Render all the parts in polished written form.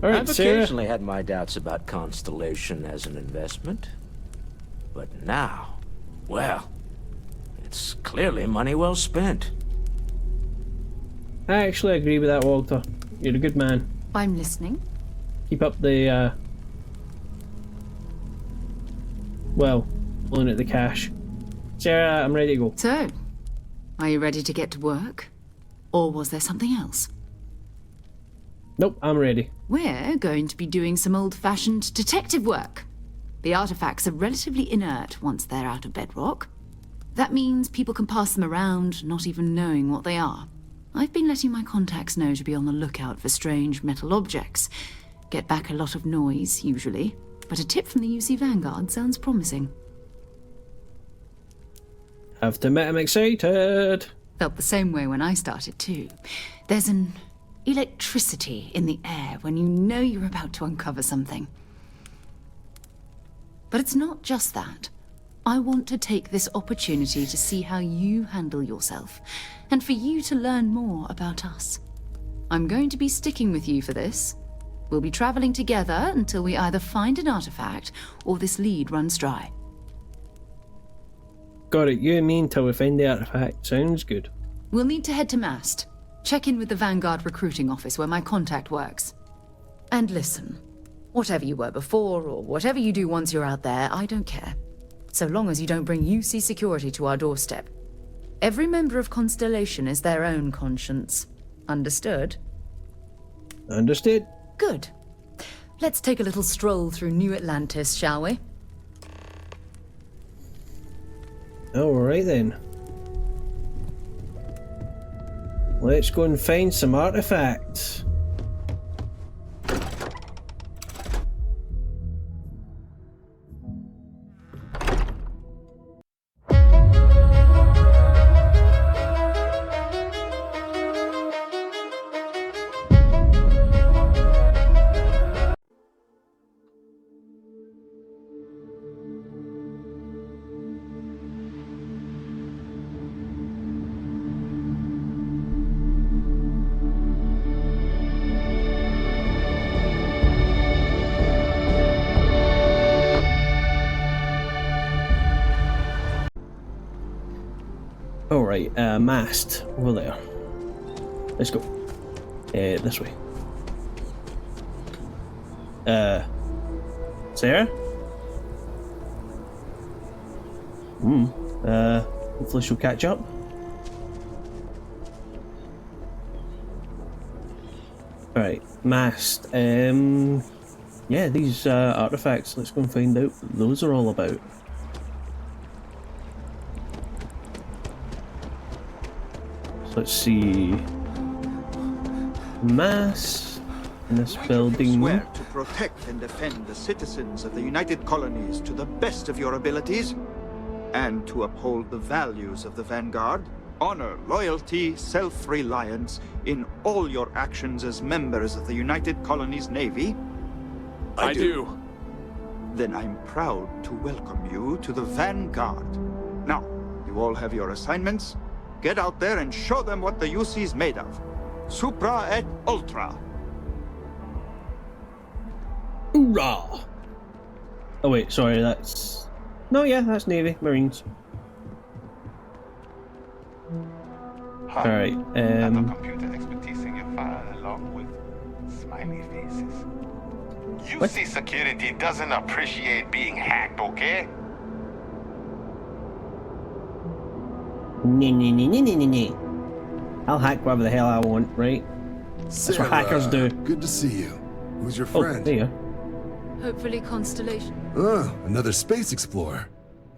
Alright, I've Sarah. occasionally had my doubts about Constellation as an investment. But now, well, it's clearly money well spent. I actually agree with that, Walter. You're a good man. I'm listening. Keep up the, well, pulling at the cash. Sarah, I'm ready to go. So, are you ready to get to work? Or was there something else? Nope, I'm ready. We're going to be doing some old-fashioned detective work. The artifacts are relatively inert once they're out of bedrock. That means people can pass them around, not even knowing what they are. I've been letting my contacts know to be on the lookout for strange metal objects. Get back a lot of noise, usually. But a tip from the UC Vanguard sounds promising. Have to admit I'm excited. Felt the same way when I started too. There's an electricity in the air when you know you're about to uncover something. But it's not just that. I want to take this opportunity to see how you handle yourself, and for you to learn more about us. I'm going to be sticking with you for this. We'll be traveling together until we either find an artifact or this lead runs dry. Got it, you and me until we find the artifact. Sounds good. We'll need to head to MAST. Check in with the Vanguard recruiting office where my contact works. And listen, whatever you were before or whatever you do once you're out there, I don't care. So long as you don't bring UC security to our doorstep. Every member of Constellation is their own conscience. Understood? Understood. Good. Let's take a little stroll through New Atlantis, shall we? Alright then. Let's go and find some artifacts. Alright, MAST, over there. Let's go. This way. Sarah? Hopefully she'll catch up. Alright, MAST. Yeah, these artifacts, let's go and find out what those are all about. Let's see. MAST in this building. Swear to protect and defend the citizens of the United Colonies to the best of your abilities, and to uphold the values of the Vanguard, honor, loyalty, self-reliance in all your actions as members of the United Colonies Navy? I do. Then I'm proud to welcome you to the Vanguard. Now, you all have your assignments. Get out there and show them what the UC's made of. Supra et Ultra. Hoorah! Oh wait, sorry, that's... No, yeah, that's Navy, Marines. Alright, And the computer expertise in your file along with smiley faces. UC security doesn't appreciate being hacked, okay? I'll hack whatever the hell I want, right? That's what hackers do. Good to see you. Who's your Oh, friend? there you go. Hopefully Constellation. Another space explorer.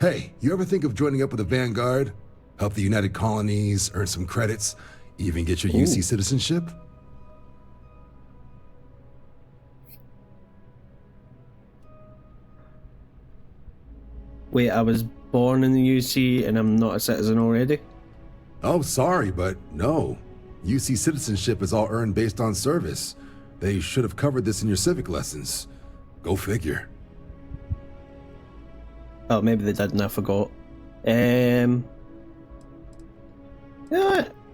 Hey, you ever think of joining up with the Vanguard? Help the United Colonies, earn some credits, even get your UC citizenship? Wait, I was born in the UC and I'm not a citizen already? Oh, sorry, but no. UC citizenship is all earned based on service. They should have covered this in your civic lessons. Go figure. Oh, maybe they didn't, I forgot. Yeah,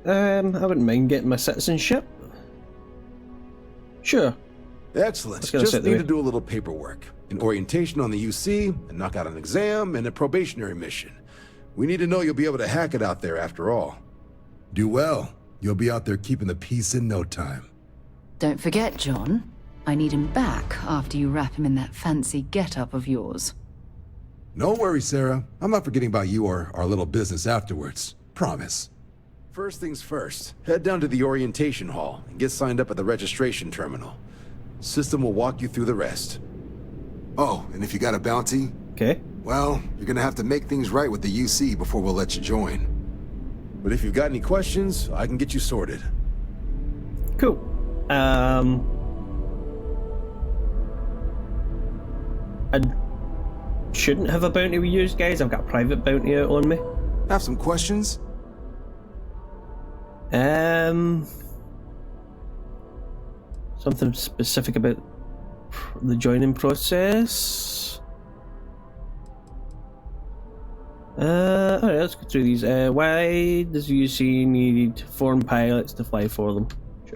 I wouldn't mind getting my citizenship. Sure. Excellent. Let's get Just set need the to way. do a little paperwork. An orientation on the UC, and knock out an exam, and a probationary mission. We need to know you'll be able to hack it out there after all. Do well. You'll be out there keeping the peace in no time. Don't forget, John. I need him back after you wrap him in that fancy get-up of yours. No worries, Sarah. I'm not forgetting about you or our little business afterwards. Promise. First things first, head down to the orientation hall and get signed up at the registration terminal. System will walk you through the rest. Oh, and if you got a bounty, Okay. well, you're gonna have to make things right with the UC before we'll let you join. But if you've got any questions, I can get you sorted. Cool. I shouldn't have a bounty with you guys. I've got a private bounty out on me. Have some questions? Something specific about the joining process. Alright, let's go through these. Why does UC need foreign pilots to fly for them?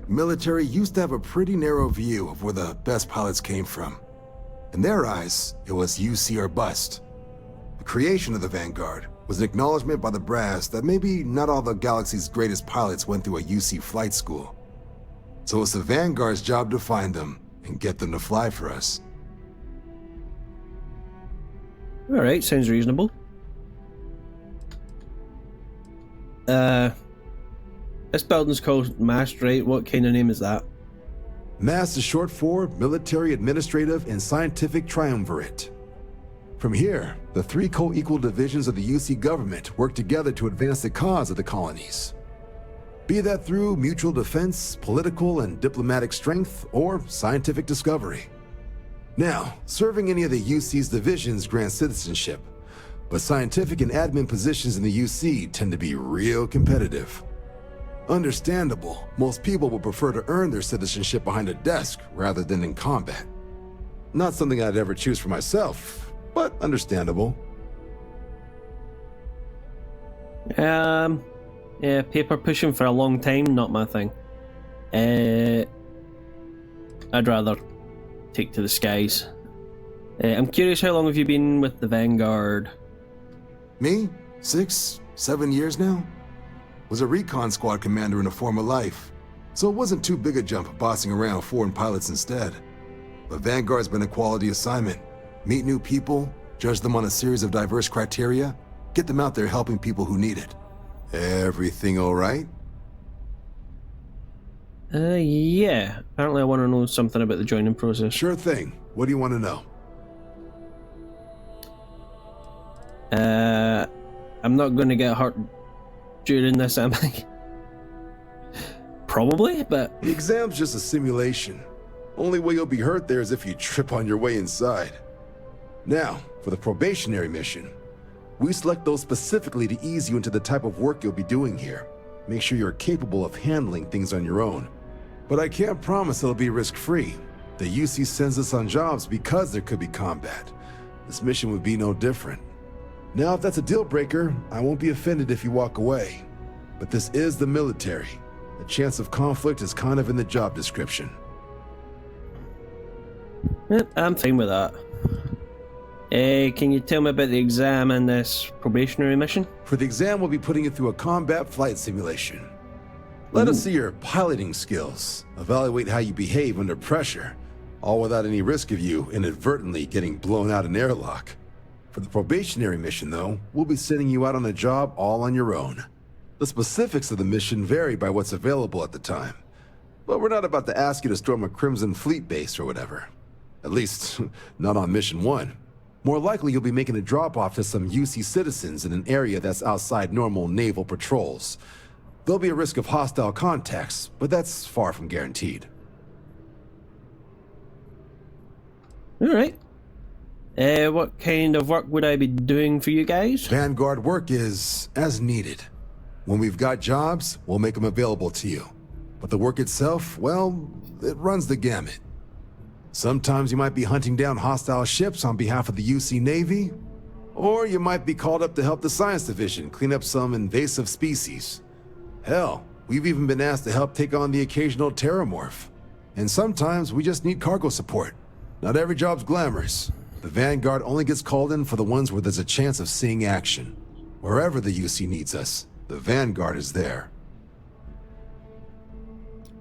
Military used to have a pretty narrow view of where the best pilots came from. In their eyes, it was UC or bust. The creation of the Vanguard was an acknowledgement by the brass that maybe not all the galaxy's greatest pilots went through a UC flight school. So it's the Vanguard's job to find them and get them to fly for us. Alright, sounds reasonable. This building's called MAST, right? What kind of name is that? MAST is short for Military, Administrative, and Scientific Triumvirate. From here, the three co-equal divisions of the UC government work together to advance the cause of the colonies. Be that through mutual defense, political and diplomatic strength, or scientific discovery. Now, serving any of the UC's divisions grants citizenship, but scientific and admin positions in the UC tend to be real competitive. Understandable, most people would prefer to earn their citizenship behind a desk rather than in combat. Not something I'd ever choose for myself, but understandable. Yeah, paper pushing for a long time, not my thing. I'd rather take to the skies. I'm curious, how long have you been with the Vanguard? Me? 6, 7 years now? Was a recon squad commander in a former life, so it wasn't too big a jump bossing around foreign pilots instead. But Vanguard's been a quality assignment. Meet new people, judge them on a series of diverse criteria, get them out there helping people who need it. Everything all right? Yeah. Apparently I want to know something about the joining process. Sure thing. What do you want to know? I'm not going to get hurt during this, am I? Probably, but... The exam's just a simulation. Only way you'll be hurt there is if you trip on your way inside. Now, for the probationary mission, we select those specifically to ease you into the type of work you'll be doing here. Make sure you're capable of handling things on your own. But I can't promise it'll be risk-free. The UC sends us on jobs because there could be combat. This mission would be no different. Now, if that's a deal breaker, I won't be offended if you walk away. But this is the military. The chance of conflict is kind of in the job description. Yep, I'm fine with that. Can you tell me about the exam and this probationary mission? For the exam, we'll be putting you through a combat flight simulation. Let us see your piloting skills, evaluate how you behave under pressure, all without any risk of you inadvertently getting blown out an airlock. For the probationary mission, though, we'll be sending you out on a job all on your own. The specifics of the mission vary by what's available at the time, but we're not about to ask you to storm a Crimson Fleet base or whatever. At least, not on Mission 1. More likely, you'll be making a drop-off to some UC citizens in an area that's outside normal naval patrols. There'll be a risk of hostile contacts, but that's far from guaranteed. Alright. What kind of work would I be doing for you guys? Vanguard work is as needed. When we've got jobs, we'll make them available to you. But the work itself, well, it runs the gamut. Sometimes you might be hunting down hostile ships on behalf of the UC Navy, or you might be called up to help the Science Division clean up some invasive species. Hell, we've even been asked to help take on the occasional terramorph. And sometimes we just need cargo support. Not every job's glamorous. The Vanguard only gets called in for the ones where there's a chance of seeing action. Wherever the UC needs us, the Vanguard is there.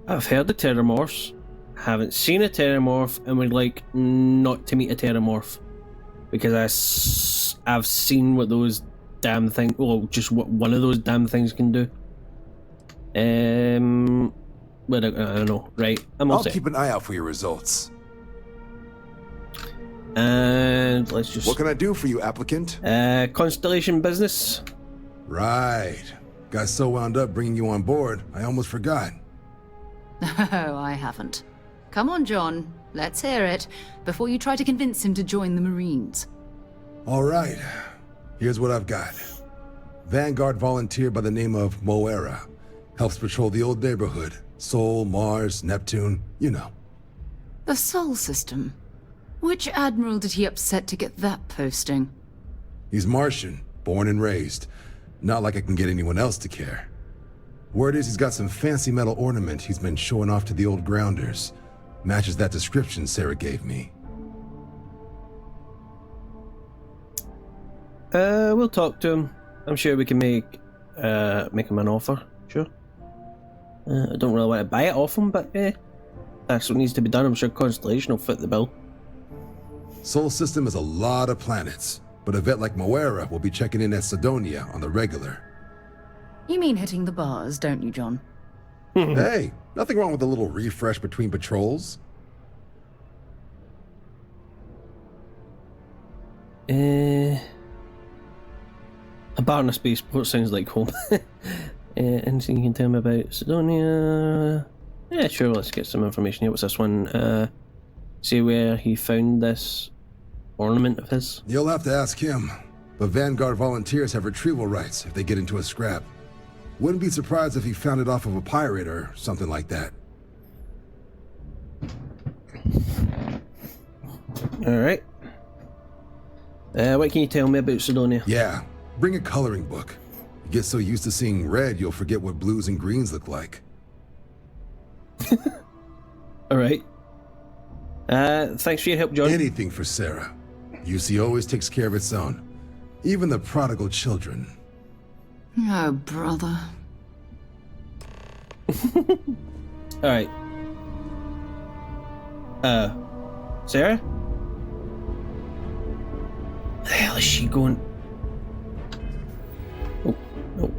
I've heard of Terramorphs, haven't seen a Terramorph, and would like not to meet a Terramorph. Because I've seen what those damn things, well, just what one of those damn things can do. But I don't know, right? I'll keep an eye out for your results. And let's just... What can I do for you, applicant? Constellation business. Right. Got so wound up bringing you on board, I almost forgot. Oh, I haven't. Come on, John. Let's hear it, before you try to convince him to join the Marines. All right. Here's what I've got. Vanguard volunteer by the name of Moera. Helps patrol the old neighborhood. Sol, Mars, Neptune, you know. The Sol system? Which admiral did he upset to get that posting? He's Martian, born and raised. Not like I can get anyone else to care. Word is he's got some fancy metal ornament he's been showing off to the old grounders. Matches that description Sarah gave me. We'll talk to him. I'm sure we can make him an offer. Sure. I don't really want to buy it off him, but that's what needs to be done. I'm sure Constellation will fit the bill. Sol system is a lot of planets, but a vet like Moera will be checking in at Sidonia on the regular. You mean hitting the bars, don't you, John? Hey, nothing wrong with a little refresh between patrols. A bar in a spaceport sounds like home. Anything you can tell me about Sidonia? Yeah, sure, let's get some information here. What's this one? See where he found this ornament of his? You'll have to ask him, but Vanguard volunteers have retrieval rights if they get into a scrap. Wouldn't be surprised if he found it off of a pirate or something like that. Alright. What can you tell me about Sidonia? Yeah, bring a coloring book. You get so used to seeing red, you'll forget what blues and greens look like. Alright. Thanks for your help, John. Anything for Sarah. UC always takes care of its own. Even the prodigal children. Oh, brother. Alright. Sarah? Where the hell is she going? Oh, no,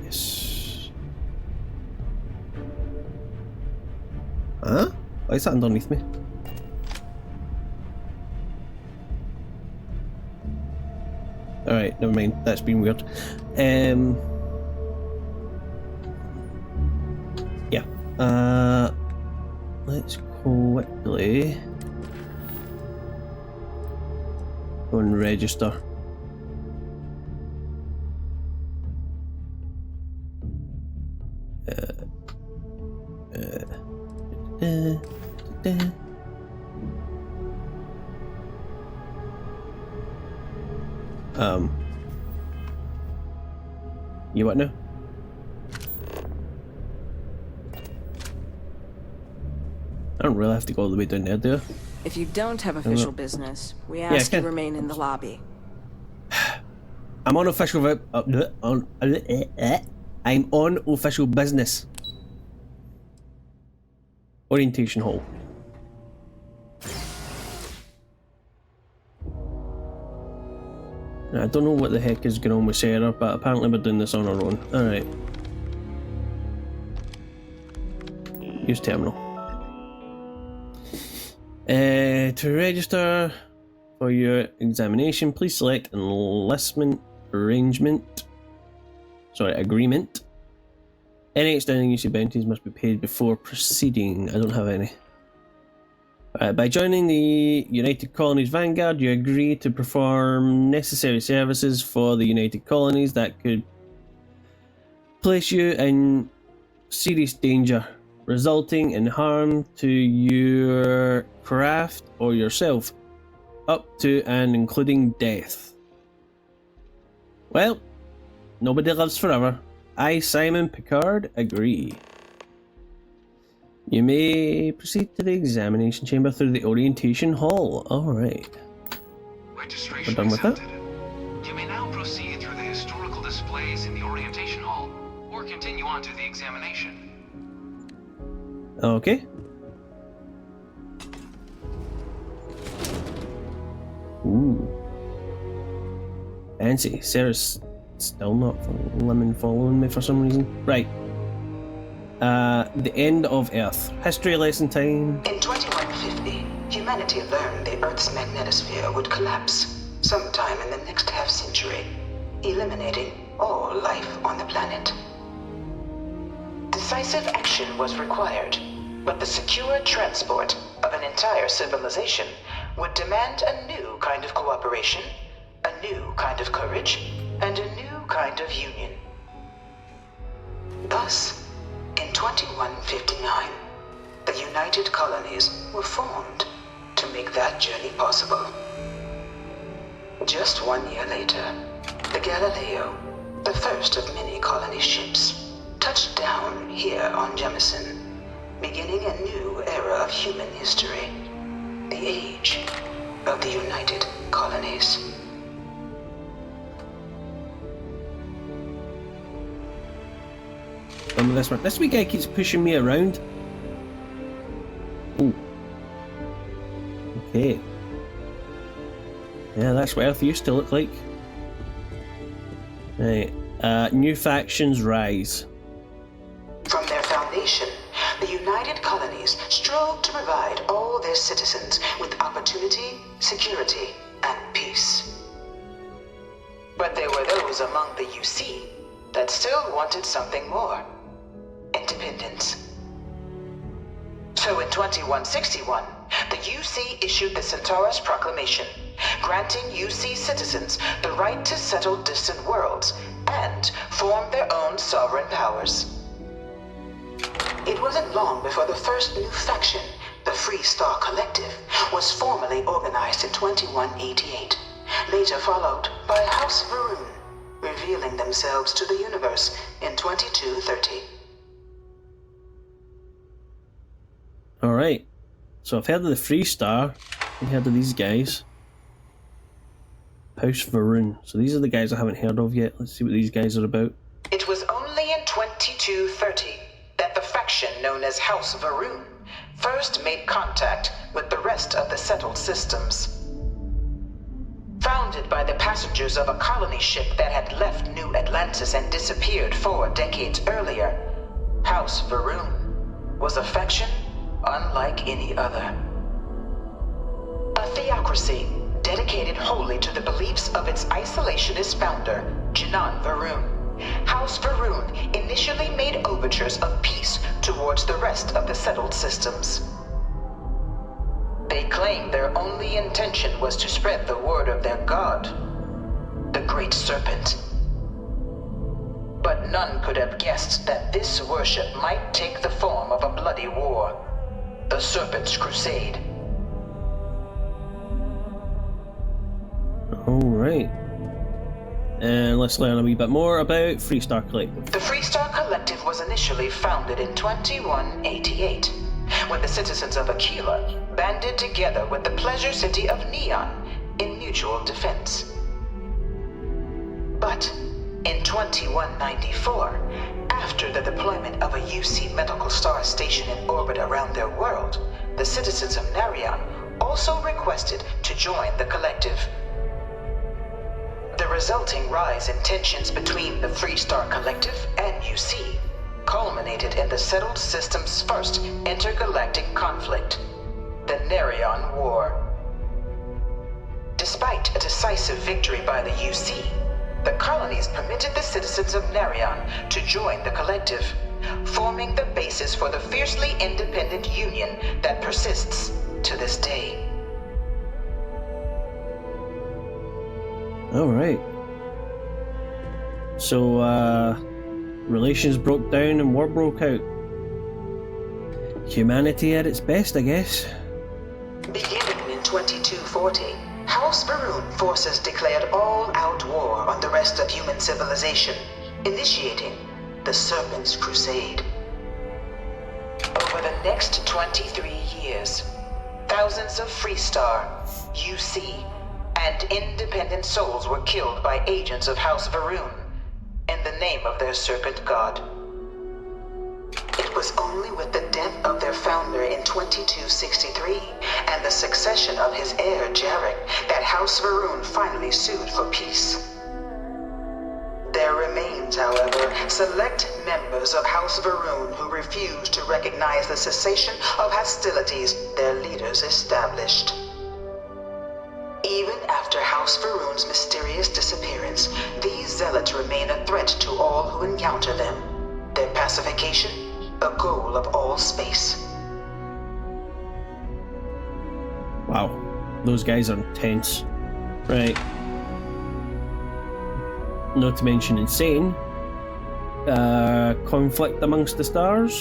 yes. Huh? Why is that underneath me? Alright, never mind. That's been weird. Yeah. Let's quickly go and register. You what now? I don't really have to go all the way down there, do I? If you don't have official business, we ask you remain in the lobby. I'm on official I'm on official business. Orientation hall. I don't know what the heck is going on with Sarah, but apparently we're doing this on our own. Alright. Use terminal. To register for your examination, please select enlistment agreement. Any outstanding UC bounties must be paid before proceeding. I don't have any. By joining the United Colonies Vanguard, you agree to perform necessary services for the United Colonies that could place you in serious danger, resulting in harm to your craft or yourself, up to and including death. Well, nobody lives forever. I, Simon Picard, agree. You may proceed to the examination chamber through the orientation hall. Alright. Registration We're done with accepted. You may now proceed through the historical displays in the orientation hall, or continue on to the examination. Okay. Ooh. Fancy. Sarah's still not following me for some reason. Right. The end of Earth. History lesson time. In 2150, humanity learned the Earth's magnetosphere would collapse sometime in the next half-century, eliminating all life on the planet. Decisive action was required, but the secure transport of an entire civilization would demand a new kind of cooperation, a new kind of courage, and a new kind of union. Thus, in 2159, the United Colonies were formed to make that journey possible. Just 1 year later, the Galileo, the first of many colony ships, touched down here on Jemison, beginning a new era of human history, the age of the United Colonies. Remember this one. This wee guy keeps pushing me around. Ooh. Okay. Yeah, that's what Earth used to look like. Right. New factions rise. From their foundation, the United Colonies strove to provide all their citizens with opportunity, security, and peace. But there were those among the UC that still wanted something more. Independence. So in 2161, the UC issued the Centaurus Proclamation, granting UC citizens the right to settle distant worlds and form their own sovereign powers. It wasn't long before the first new faction, the Free Star Collective, was formally organized in 2188, later followed by House Varun, revealing themselves to the universe in 2230. Alright. So I've heard of the Free Star. I've heard of these guys. House Varun. So these are the guys I haven't heard of yet. Let's see what these guys are about. It was only in 2230 that the faction known as House Varun first made contact with the rest of the settled systems. Founded by the passengers of a colony ship that had left New Atlantis and disappeared 4 decades earlier, House Varun was a faction unlike any other. A theocracy dedicated wholly to the beliefs of its isolationist founder, Janan Varun. House Varun initially made overtures of peace towards the rest of the settled systems. They claimed their only intention was to spread the word of their god, the Great Serpent. But none could have guessed that this worship might take the form of a bloody war, the Serpent's Crusade. Alright. And let's learn a wee bit more about Free Star Collective. The Free Star Collective was initially founded in 2188, when the citizens of Aquila banded together with the pleasure city of Neon in mutual defense. But in 2194, after the deployment of a UC medical star station in orbit around their world, the citizens of Narion also requested to join the collective. The resulting rise in tensions between the Free Star Collective and UC culminated in the settled system's first intergalactic conflict, the Narion War. Despite a decisive victory by the UC, the colonies permitted the citizens of Narion to join the collective, forming the basis for the fiercely independent union that persists to this day. Alright. So, relations broke down and war broke out. Humanity at its best, I guess. Beginning in 2240, House Varun forces declared all-out war on the rest of human civilization, initiating the Serpent's Crusade. Over the next 23 years, thousands of Freestar, UC, and independent souls were killed by agents of House Va'ruun in the name of their serpent god. It was only with the death of their founder in 2263 and the succession of his heir Jarek that House Va'ruun finally sued for peace. There remains, however, select members of House Va'ruun who refuse to recognize the cessation of hostilities their leaders established. Even after House Va'ruun's mysterious disappearance, these zealots remain a threat to all who encounter them. Their pacification, a goal of all space. Wow, those guys are intense. Right. Not to mention insane. Conflict amongst the stars.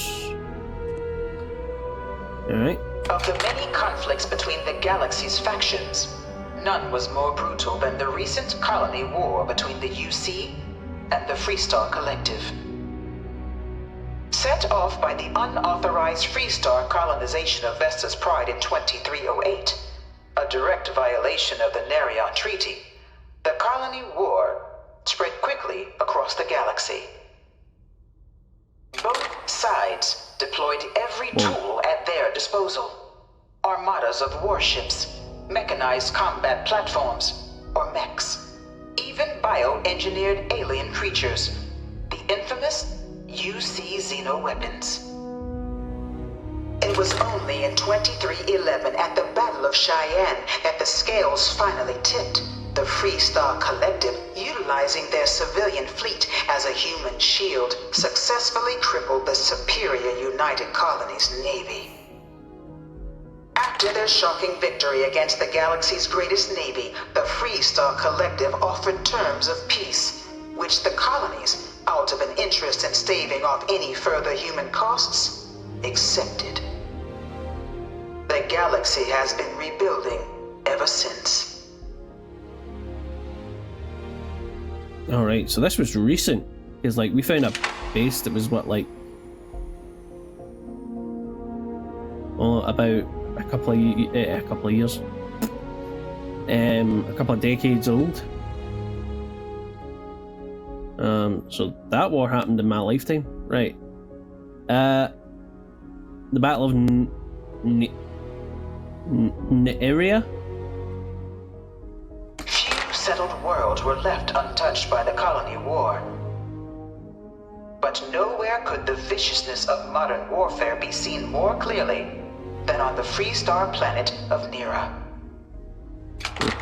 Alright. Of the many conflicts between the galaxy's factions, none was more brutal than the recent colony war between the UC and the Freestar Collective. Set off by the unauthorized Freestar colonization of Vesta's Pride in 2308, a direct violation of the Nerion Treaty, the colony war spread quickly across the galaxy. Both sides deployed every tool at their disposal. Armadas of warships, mechanized combat platforms, or mechs, even bioengineered alien creatures, the infamous UC xeno-weapons. It was only in 2311 at the Battle of Cheyenne that the scales finally tipped. The Freestar Collective, utilizing their civilian fleet as a human shield, successfully crippled the superior United Colonies Navy. After their shocking victory against the galaxy's greatest navy, the Freestar Collective offered terms of peace, which the colonies, out of an interest in staving off any further human costs, accepted. The galaxy has been rebuilding ever since. Alright, so this was recent. Because, like, we found a base that was, what, like... Oh, about a couple of years. A couple of decades old. So that war happened in my lifetime. Right. The Battle of Area? Settled worlds were left untouched by the colony war. But nowhere could the viciousness of modern warfare be seen more clearly than on the Freestar planet of Nira.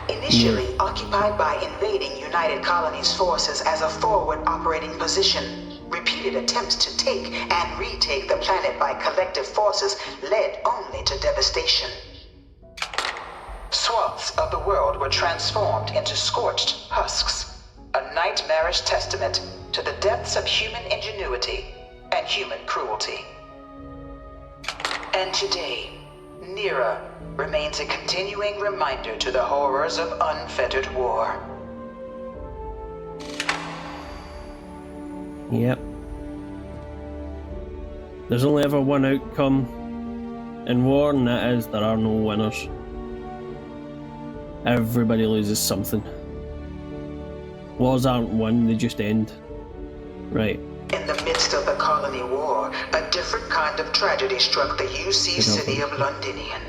Initially occupied by invading United Colonies forces as a forward operating position, repeated attempts to take and retake the planet by collective forces led only to devastation. Swaths of the world were transformed into scorched husks, a nightmarish testament to the depths of human ingenuity and human cruelty. And today, Nira remains a continuing reminder to the horrors of unfettered war. Yep. There's only ever one outcome in war, and that is there are no winners. Everybody loses something. Wars aren't won, they just end. Right. In the midst of the colony war, a different kind of tragedy struck the UC city of Londinian.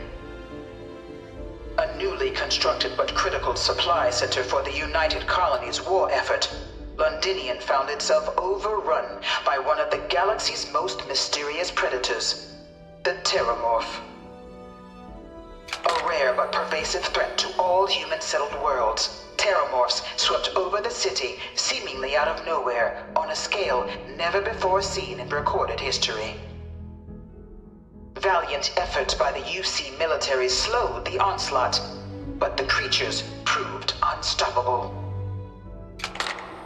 A newly constructed but critical supply center for the United Colonies' war effort, Londinian found itself overrun by one of the galaxy's most mysterious predators, the Terramorph. A rare but pervasive threat to all human-settled worlds, Terramorphs swept over the city, seemingly out of nowhere, on a scale never before seen in recorded history. Valiant efforts by the UC military slowed the onslaught, but the creatures proved unstoppable.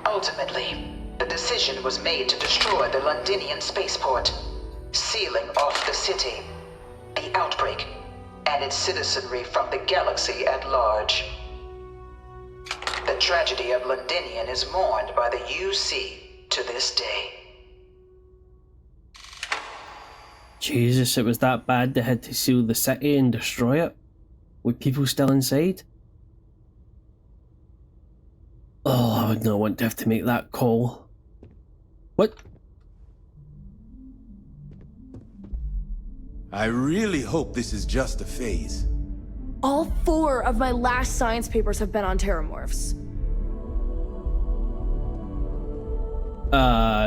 Ultimately, the decision was made to destroy the Londinian spaceport, sealing off the city, the outbreak, and its citizenry from the galaxy at large. The tragedy of Londinian is mourned by the UC to this day. Jesus, it was that bad they had to seal the city and destroy it? With people still inside? Oh, I would not want to have to make that call. What? I really hope this is just a phase. All 4 of my last science papers have been on terramorphs.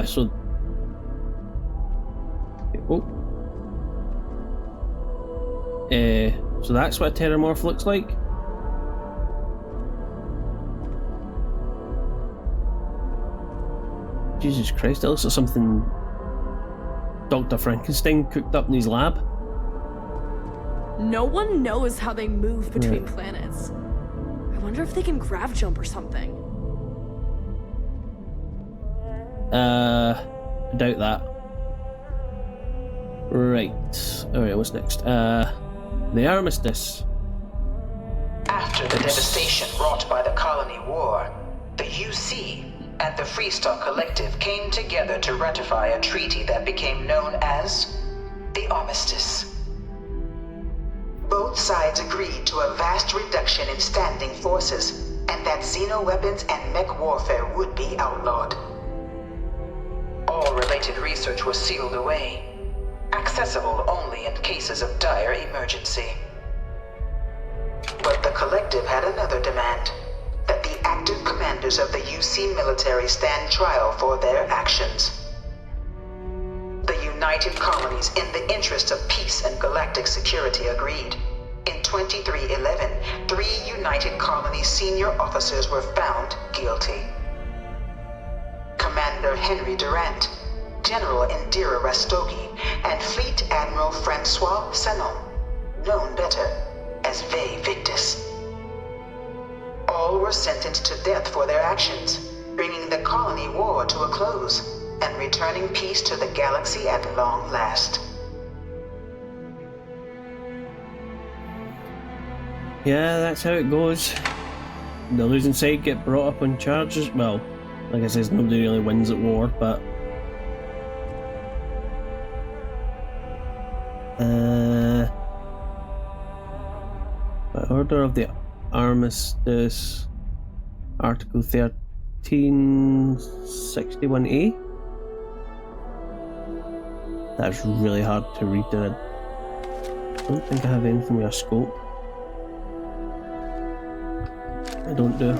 So... Oh. So that's what a terramorph looks like? Jesus Christ, it looks like something Dr. Frankenstein cooked up in his lab. No one knows how they move between planets. I wonder if they can grav jump or something. I doubt that. Right. Alright, what's next? The Armistice. After the devastation wrought by the colony war, the UC and the Freestar Collective came together to ratify a treaty that became known as the Armistice. Both sides agreed to a vast reduction in standing forces, and that xeno-weapons and mech warfare would be outlawed. All related research was sealed away, accessible only in cases of dire emergency. But the Collective had another demand, that the active commanders of the UC military stand trial for their actions. The United Colonies, in the interest of peace and galactic security, agreed. In 2311, 3 United Colonies senior officers were found guilty. Commander Henry Durant, General Indira Rastogi, and Fleet Admiral Francois Sanon, known better as Ve Victus. All were sentenced to death for their actions, bringing the colony war to a close and returning peace to the galaxy at long last. Yeah, that's how it goes. The losing side get brought up on charges. Well, like I said, nobody really wins at war, but... by order of the Armistice, Article 1361A. That's really hard to read, and I don't think I have anything with a scope. I don't do.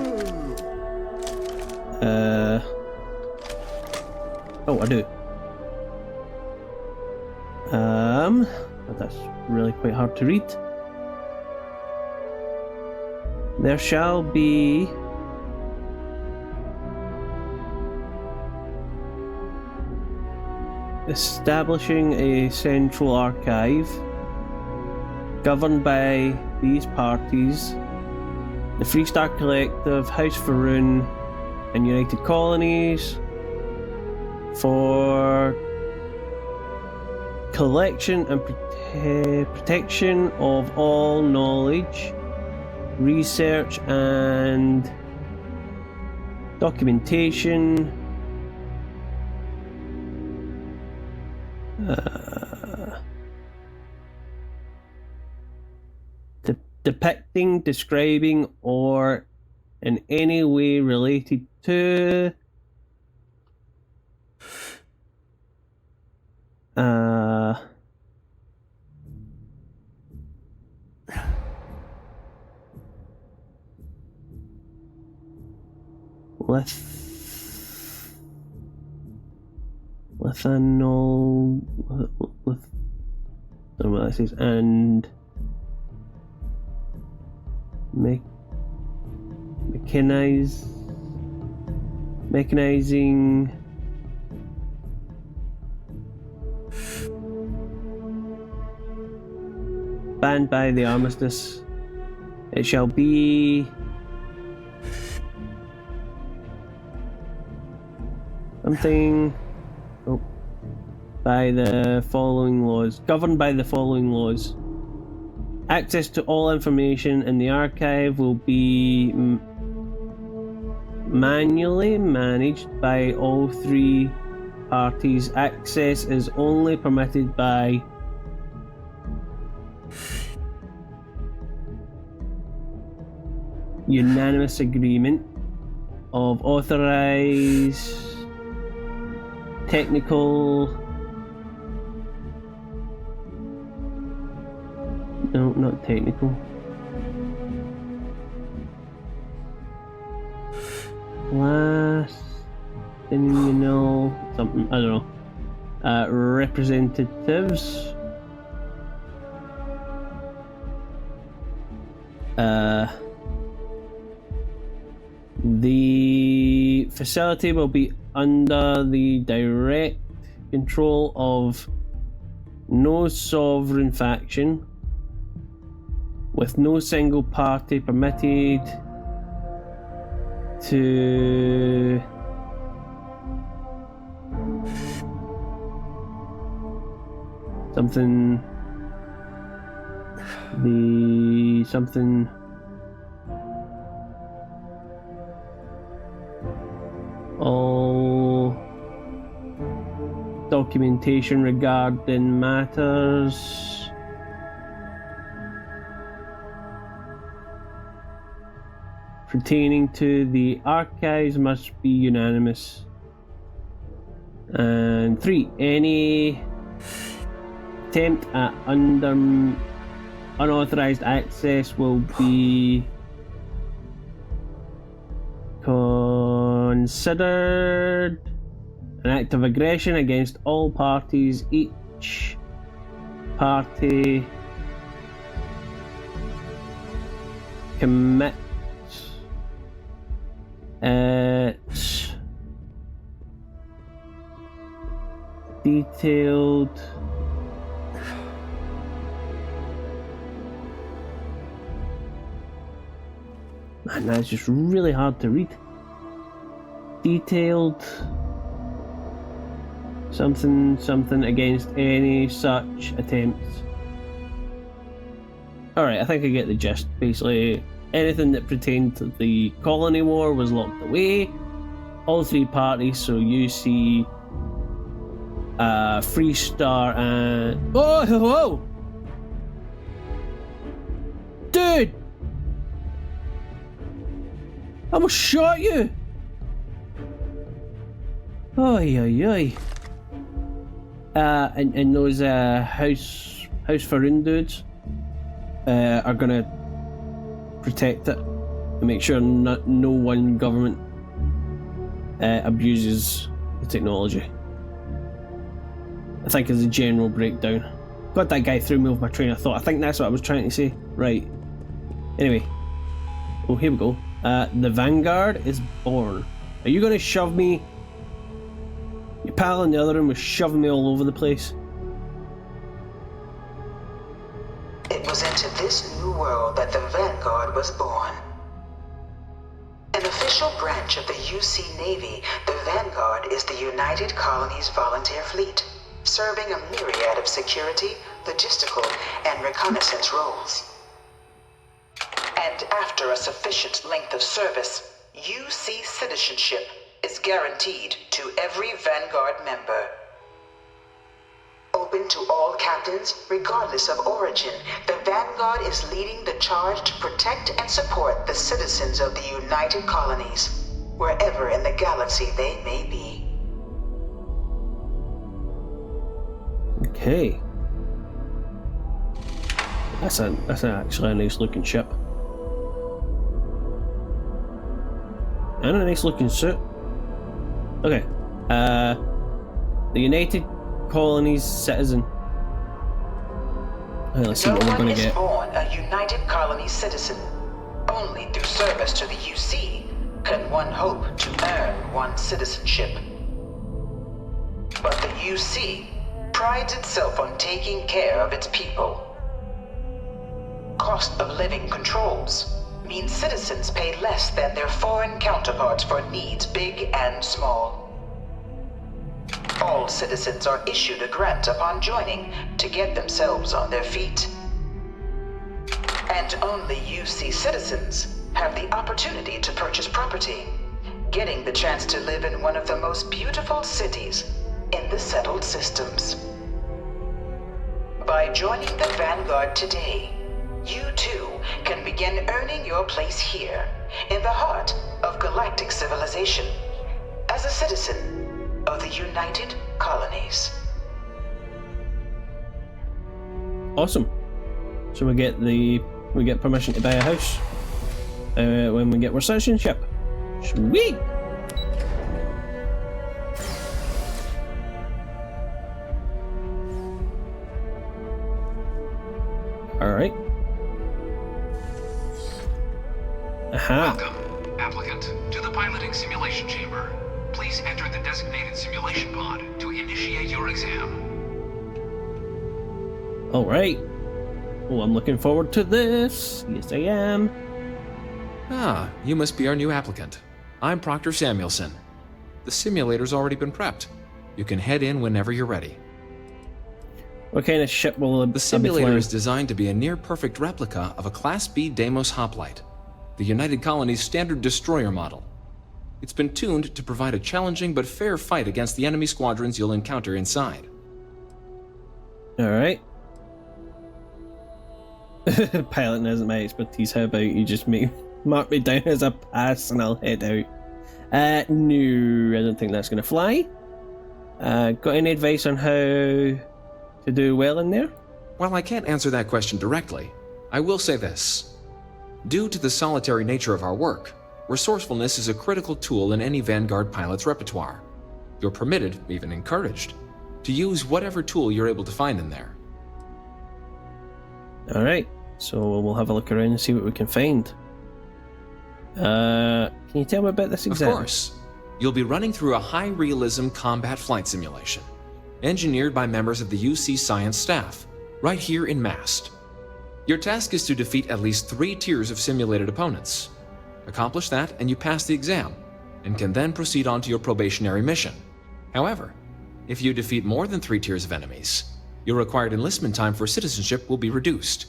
Oh, I do. But that's really quite hard to read. There shall be establishing a central archive governed by these parties: the Freestar Collective, House Faroon, and United Colonies, for collection and protection of all knowledge, research and documentation, depicting, describing, or in any way related to lethanol, I don't know what that says, and mechanizing banned by the Armistice. It shall be something by the following laws, governed by the following laws. Access to all information in the archive will be manually managed by all 3 parties. Access is only permitted by unanimous agreement of authorized technical... No, not technical. Last thing you know, something, I don't know. Representatives. The facility will be under the direct control of no sovereign faction, with no single party permitted to something all documentation regarding matters pertaining to the archives must be unanimous. And 3, any attempt at unauthorized access will be considered an act of aggression against all parties. Each party commits detailed man, that's just really hard to read. Detailed something against any such attempts. Alright, I think I get the gist. Basically, anything that pertained to the colony war was locked away. All 3 parties, so UC, Freestar, and... Oh, whoa! Dude! I almost shot you! Oi, oi, oi. And those House Faroon dudes are gonna protect it and make sure no one government abuses the technology. I think is a general breakdown. God, that guy threw me off my train of thought. I think that's what I was trying to say. Right. Anyway. Oh, here we go. The Vanguard is born. Are you gonna shove me? Your pal in the other room was shoving me all over the place. It was into this new world that the Vanguard was born. An official branch of the UC Navy, the Vanguard is the United Colonies Volunteer Fleet, serving a myriad of security, logistical, and reconnaissance roles. And after a sufficient length of service, UC citizenship is guaranteed to every Vanguard member. Open to all captains, regardless of origin, the Vanguard is leading the charge to protect and support the citizens of the United Colonies, wherever in the galaxy they may be. Okay. That's actually a nice looking ship. And a nice looking suit. Okay. The United Colonies citizen. Okay, let's see what we're gonna get. No one is born a United Colonies citizen. Only through service to the UC can one hope to earn one's citizenship. But the UC prides itself on taking care of its people. Cost of living controls means citizens pay less than their foreign counterparts for needs big and small. All citizens are issued a grant upon joining to get themselves on their feet. And only UC citizens have the opportunity to purchase property, getting the chance to live in one of the most beautiful cities in the settled systems. By joining the Vanguard today, you too can begin earning your place here, in the heart of galactic civilization, as a citizen of the United Colonies. Awesome. So we get permission to buy a house when we get our citizenship. Sweet. All right. Aha. Welcome, applicant, to the piloting simulation chamber. Please enter the designated simulation pod to initiate your exam. All right. Oh, I'm looking forward to this. Yes, I am. Ah, you must be our new applicant. I'm Proctor Samuelson. The simulator's already been prepped. You can head in whenever you're ready. What kind of ship will The simulator is designed to be a near-perfect replica of a Class B Deimos hoplite, the United Colony's standard destroyer model. It's been tuned to provide a challenging but fair fight against the enemy squadrons you'll encounter inside. All right. Piloting isn't my expertise. How about you just mark me down as a pass and I'll head out? No, I don't think that's going to fly. Got any advice on how to do well in there? While I can't answer that question directly, I will say this. Due to the solitary nature of our work, resourcefulness is a critical tool in any Vanguard pilot's repertoire. You're permitted, even encouraged, to use whatever tool you're able to find in there. Alright, so we'll have a look around and see what we can find. Can you tell me about this exam? Of course. You'll be running through a high-realism combat flight simulation, engineered by members of the UC science staff, right here in MAST. Your task is to defeat at least 3 tiers of simulated opponents. Accomplish that and you pass the exam, and can then proceed on to your probationary mission. However, if you defeat more than 3 tiers of enemies, your required enlistment time for citizenship will be reduced,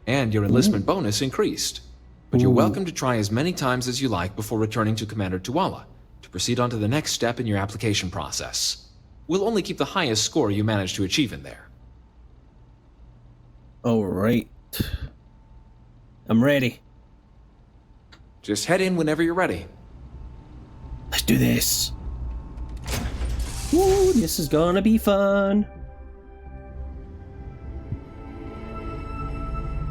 and your enlistment bonus increased. But you're welcome to try as many times as you like before returning to Commander Tuala to proceed on to the next step in your application process. We'll only keep the highest score you manage to achieve in there. Alright. I'm ready. Just head in whenever you're ready. Let's do this. Woo, this is gonna be fun.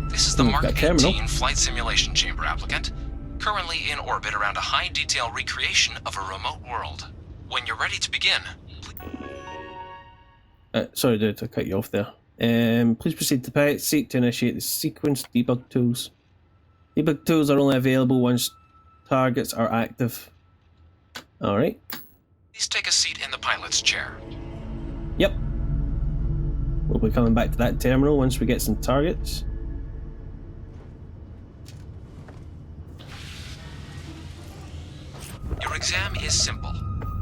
This is the Mark 18 Flight Simulation Chamber applicant, currently in orbit around a high-detail recreation of a remote world. When you're ready to begin, sorry to cut you off there. Please proceed to pilot seat to initiate the sequence debug tools. Debug tools are only available once targets are active. Alright. Please take a seat in the pilot's chair. Yep. We'll be coming back to that terminal once we get some targets. Your exam is simple.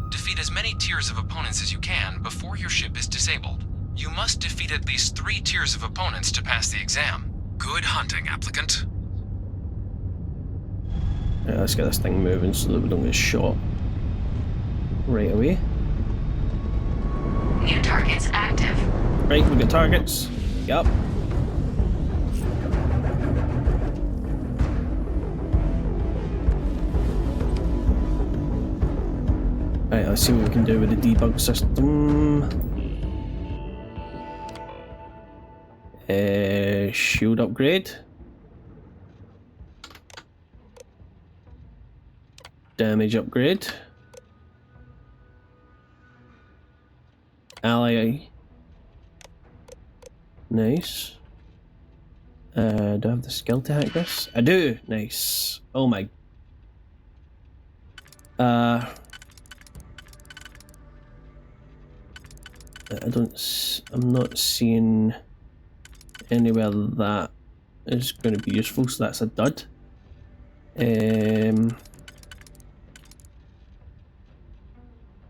Defeat as many tiers of opponents as you can before your ship is disabled. You must defeat at least 3 tiers of opponents to pass the exam. Good hunting, applicant. Yeah, let's get this thing moving so that we don't get shot right away. New targets active. Right, we got targets. Yup. Right, let's see what we can do with the debug system. Shield upgrade. Damage upgrade. Ally. Nice. Do I have the skill to hack this? I do! Nice. Oh my. I'm not seeing anywhere that is going to be useful, so that's a dud.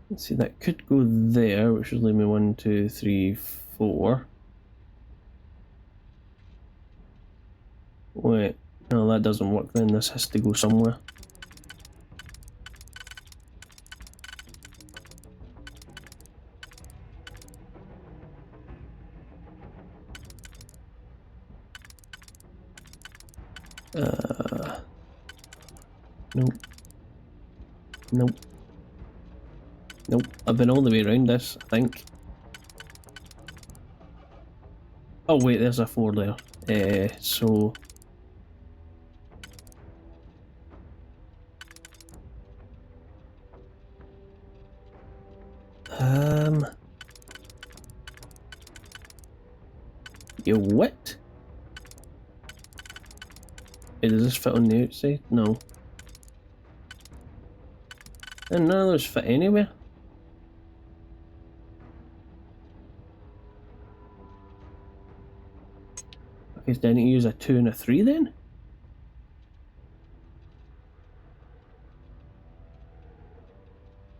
Let's see, that could go there, which would leave me 1, 2, 3, 4. Wait, no, that doesn't work then. This has to go somewhere. Nope. Nope. Nope. I've been all the way around this, I think. Oh wait, there's a 4 there. So... You what? Hey, does this fit on the outside? No. And none of those fit anywhere. Okay, so do I need to use a 2 and a 3 then?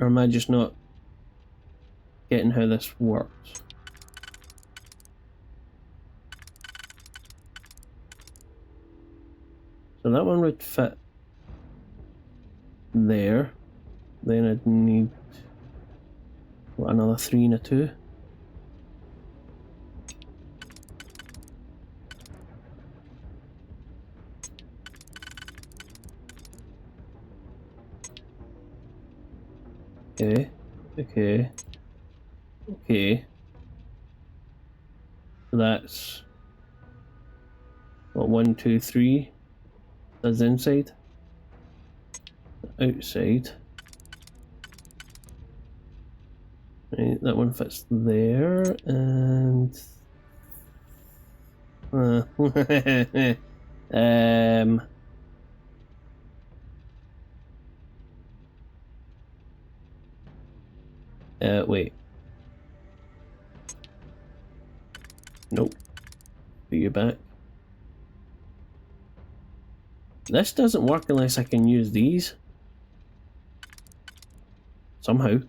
Or am I just not getting how this works? So that one would fit there. Then I'd need, what, another 3 and a 2? Okay, okay, okay. So that's, what, 1, 2, 3? That's inside. Outside. Right, that one fits there, and... wait. Nope. Put you back. This doesn't work unless I can use these. Somehow.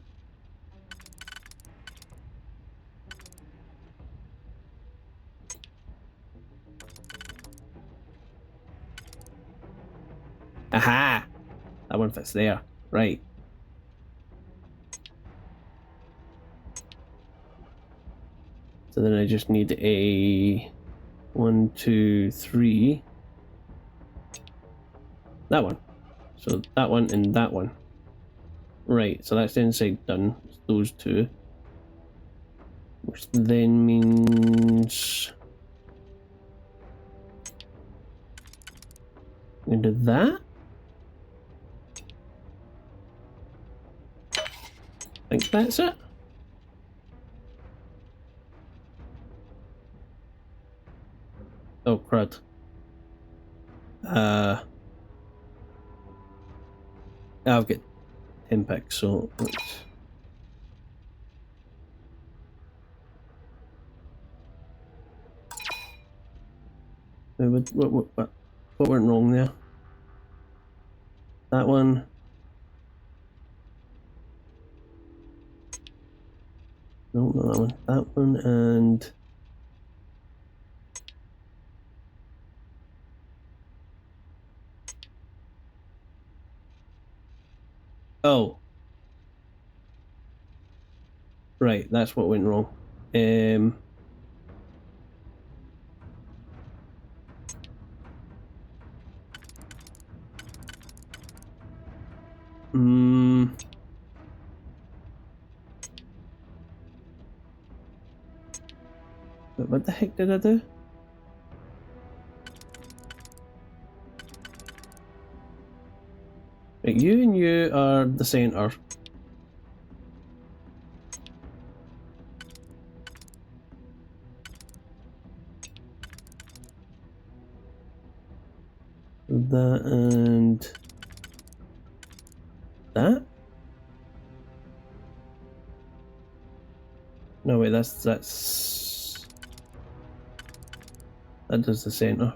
Aha! That one fits there. Right. So then I just need a 1, 2, 3. That one. So that one and that one. Right, so that's the inside done. It's those two. Which then means... I'm gonna do that. I think that's it. Oh, crud. I've got 10 picks, so let's... What went wrong there? That one. No, not that one. That one and... Oh. Right, that's what went wrong. What the heck did I do? Right, you and you are the center. That and that? No wait, that's that does the center.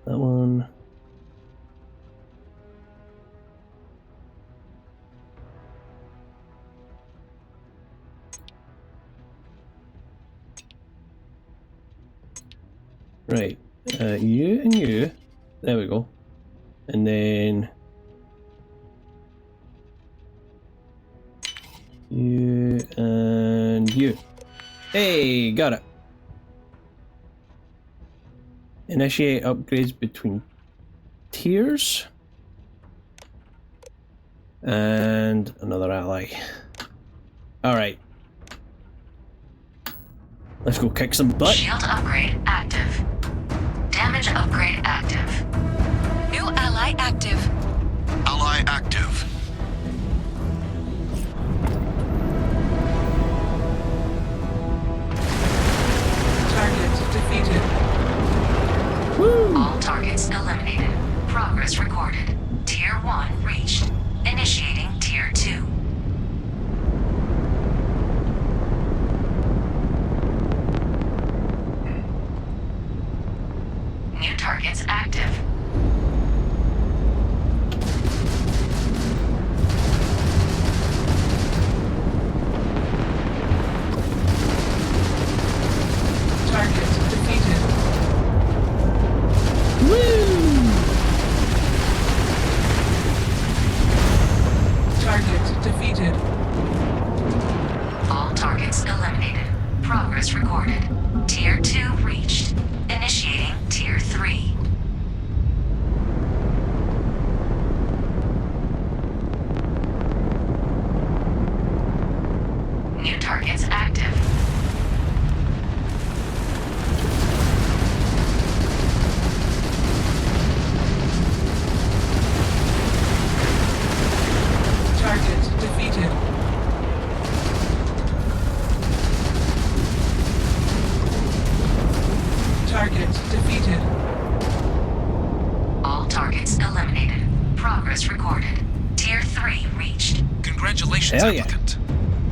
That one. Right, you and you. There we go. And then you and find you. Hey, got it. Initiate upgrades between tiers. And another ally. Alright. Let's go kick some butt. Shield upgrade active. Damage upgrade active. New ally active. Ally active. Target defeated. Woo. All targets eliminated. Progress recorded. Tier 1 reached. Initiating Tier 2. New targets active. Target defeated. Woo! Target defeated. All targets eliminated. Progress recorded. Tier 2 reached. Initiating Tier 3. New targets active. Target defeated. Target defeated. All targets eliminated. Progress recorded. Tier 3 reached. Congratulations, Hell yeah. applicant.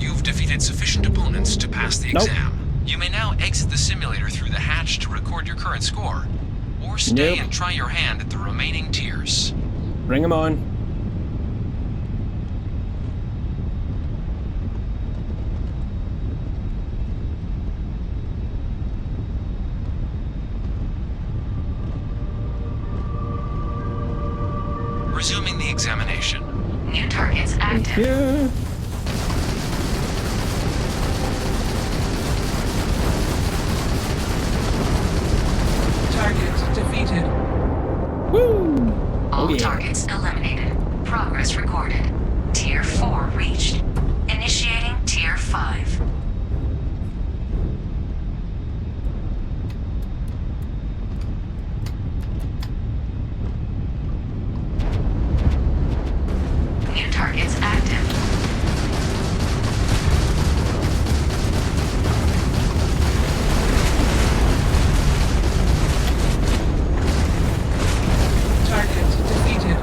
You've defeated sufficient opponents to pass the Nope. exam. You may now exit the simulator through the hatch to record your current score, or stay Nope. and try your hand at the remaining tiers. Bring him on. Resuming the examination. New targets active. Yeah. Target defeated. Woo! All yeah. targets eliminated. Progress recorded. Tier 4 reached. Initiating Tier 5. New targets active. Target defeated.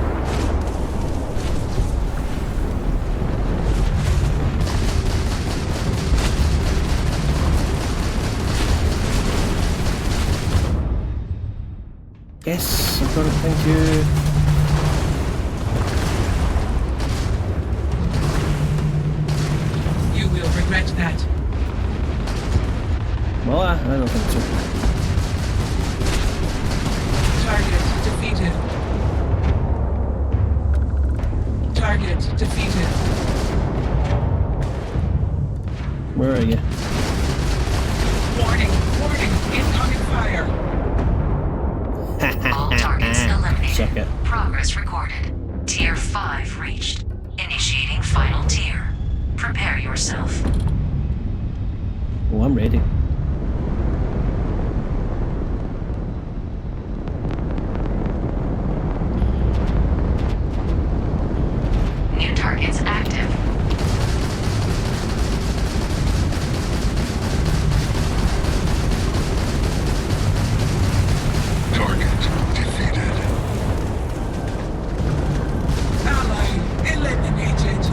Yes, I've got it, thank you. You will regret that. Well, I don't think so. Target defeated. Target defeated. Where are you? Warning, warning, incoming fire. All targets eliminated. Suck it. Progress recorded. Tier 5 reached. Initiating final tier. Prepare yourself. Oh, I'm ready. New targets active. Target defeated. Ally eliminated.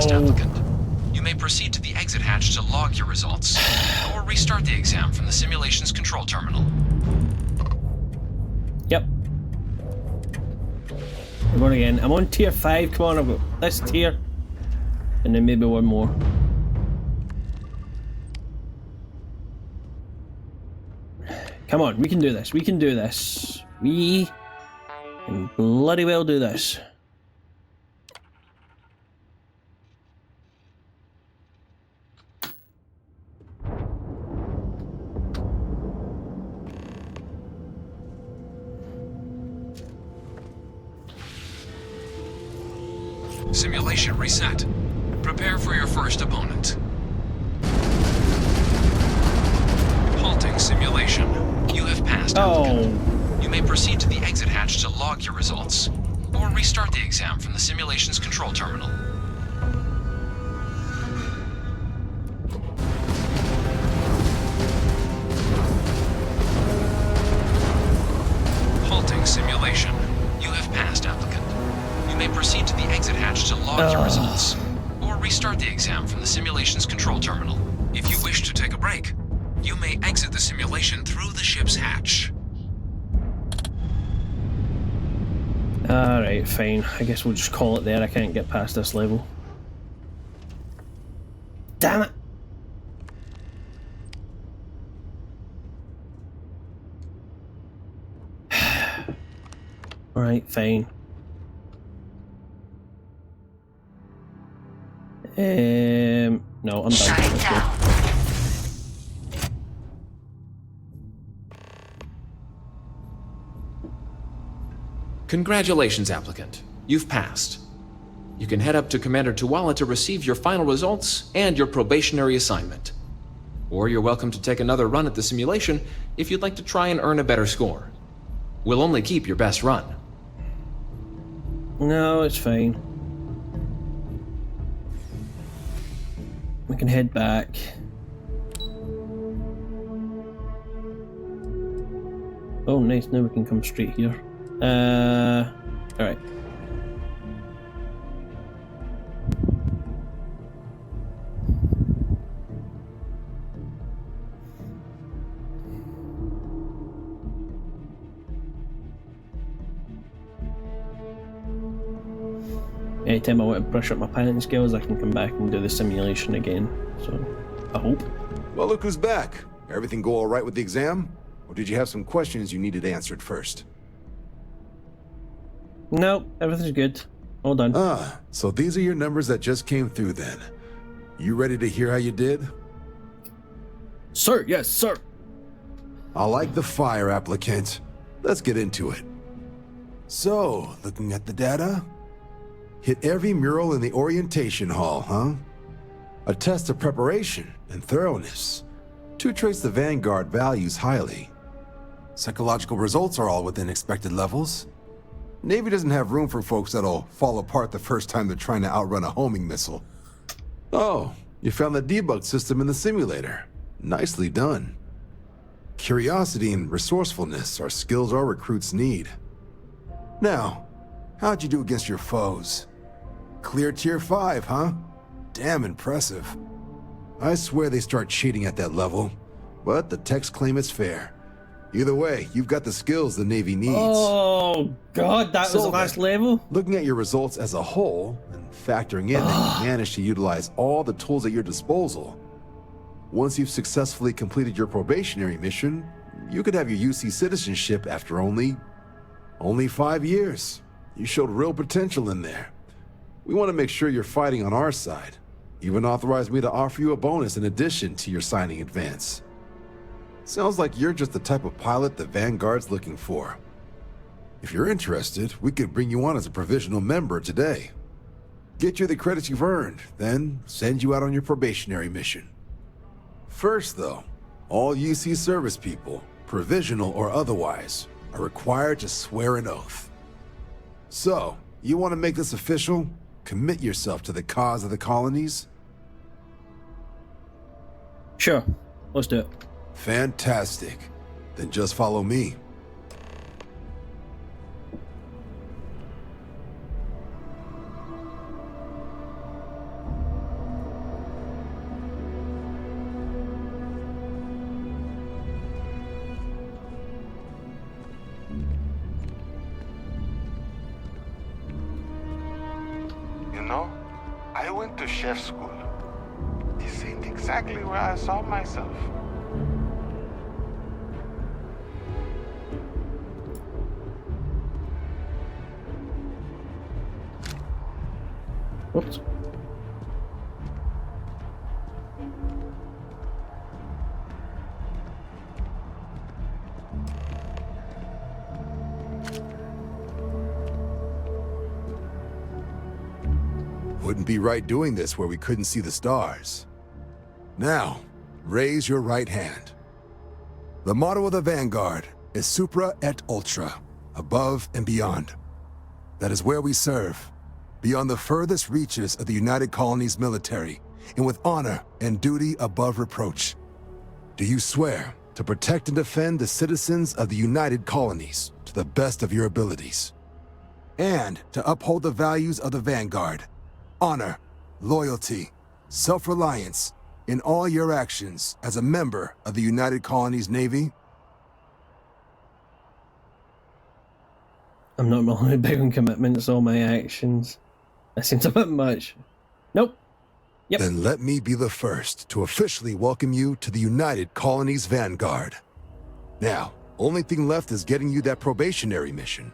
passed, applicant. You may proceed to the exit hatch to log your results, or restart the exam from the simulation's control terminal. Yep. We're going again. I'm on tier 5. Come on, I've got this tier. And then maybe one more. Come on, we can do this. We can do this. We can bloody well do this. Simulation reset. Prepare for your first opponent. Halting simulation. You have passed, applicant. You may proceed to the exit hatch to log your results, or restart the exam from the simulation's control terminal. Halting simulation. You have passed, applicant. You may proceed to the exit hatch to log your results, or restart the exam from the simulation's control terminal. If you wish to take a break, you may exit the simulation through the ship's hatch. Alright, fine. I guess we'll just call it there. I can't get past this level. Damn it! Alright, fine. No, I'm done. Shut it down. Congratulations, applicant. You've passed. You can head up to Commander Tuwala to receive your final results and your probationary assignment. Or you're welcome to take another run at the simulation if you'd like to try and earn a better score. We'll only keep your best run. No, it's fine. We can head back. Oh, nice. Now we can come straight here. Alright. Anytime I want to brush up my piloting skills, I can come back and do the simulation again. So, I hope. Well, look who's back. Everything go all right with the exam? Or did you have some questions you needed answered first? No, everything's good. All done. Ah, so these are your numbers that just came through then. You ready to hear how you did? Sir, yes, sir. I like the fire, applicant. Let's get into it. So, looking at the data, hit every mural in the orientation hall, huh? A test of preparation and thoroughness. 2 traits the Vanguard values highly. Psychological results are all within expected levels. Navy doesn't have room for folks that'll fall apart the first time they're trying to outrun a homing missile. Oh, you found the debug system in the simulator. Nicely done. Curiosity and resourcefulness are skills our recruits need. Now, how'd you do against your foes? Clear tier 5, huh? Damn impressive. I swear they start cheating at that level, but the techs claim it's fair. Either way, you've got the skills the Navy needs. Oh god, that was the last level? Looking at your results as a whole, and factoring in that you managed to utilize all the tools at your disposal, once you've successfully completed your probationary mission, you could have your UC citizenship after only 5 years. You showed real potential in there. We want to make sure you're fighting on our side. Even authorized me to offer you a bonus in addition to your signing advance. Sounds like you're just the type of pilot the Vanguard's looking for. If you're interested, we could bring you on as a provisional member today. Get you the credits you've earned, then send you out on your probationary mission. First though, all UC service people, provisional or otherwise, are required to swear an oath. So, you want to make this official? Commit yourself to the cause of the colonies? Sure, let's do it. Fantastic. Then just follow me. know, I went to chef school. This ain't exactly where I saw myself. Whoops. Wouldn't be right doing this where we couldn't see the stars. Now, raise your right hand. The motto of the Vanguard is Supra et Ultra, above and beyond. That is where we serve, beyond the furthest reaches of the United Colonies military, and with honor and duty above reproach. Do you swear to protect and defend the citizens of the United Colonies to the best of your abilities, and to uphold the values of the Vanguard, honor, loyalty, self-reliance in all your actions as a member of the United Colonies Navy? I'm not normally big on commitments or my actions. That seems a bit much. Nope. Yep. Then let me be the first to officially welcome you to the United Colonies Vanguard. Now, only thing left is getting you that probationary mission.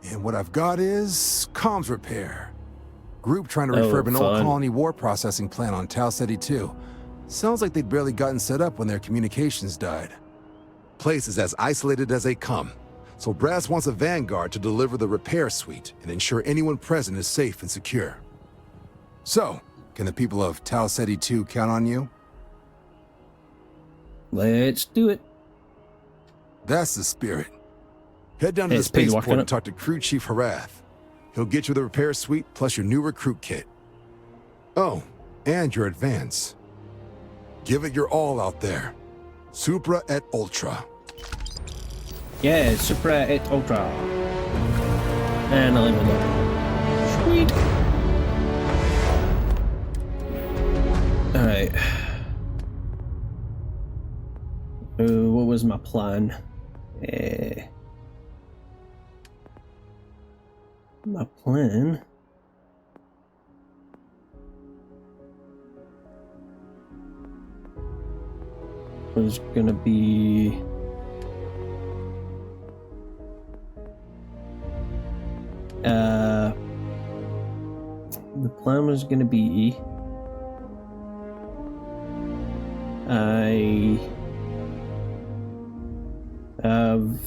And what I've got is comms repair. Group trying to refurb an old colony war processing plant on Tau Ceti 2. Sounds like they'd barely gotten set up when their communications died. Place is as isolated as they come, so Brass wants a Vanguard to deliver the repair suite and ensure anyone present is safe and secure. So, can the people of Tau Ceti 2 count on you? Let's do it. That's the spirit. Head down to the spaceport and talk to Crew Chief Harath. He'll get you the repair suite plus your new recruit kit. Oh, and your advance. Give it your all out there. Supra et Ultra. Yeah, Supra et Ultra. And I'll leave it there. Sweet. Alright. What was my plan? My plan was gonna be the plan was gonna be I have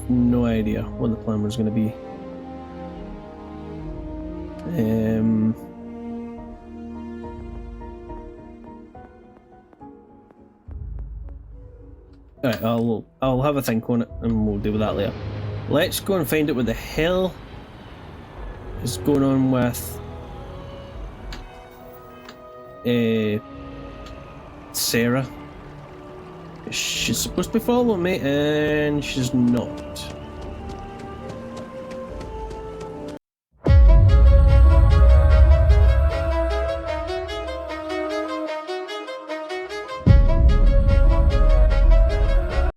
no idea what the plan was gonna be. Alright, I'll have a think on it and we'll deal with that later. Let's go and find out what the hell is going on with Sarah. She's supposed to be following me and she's not.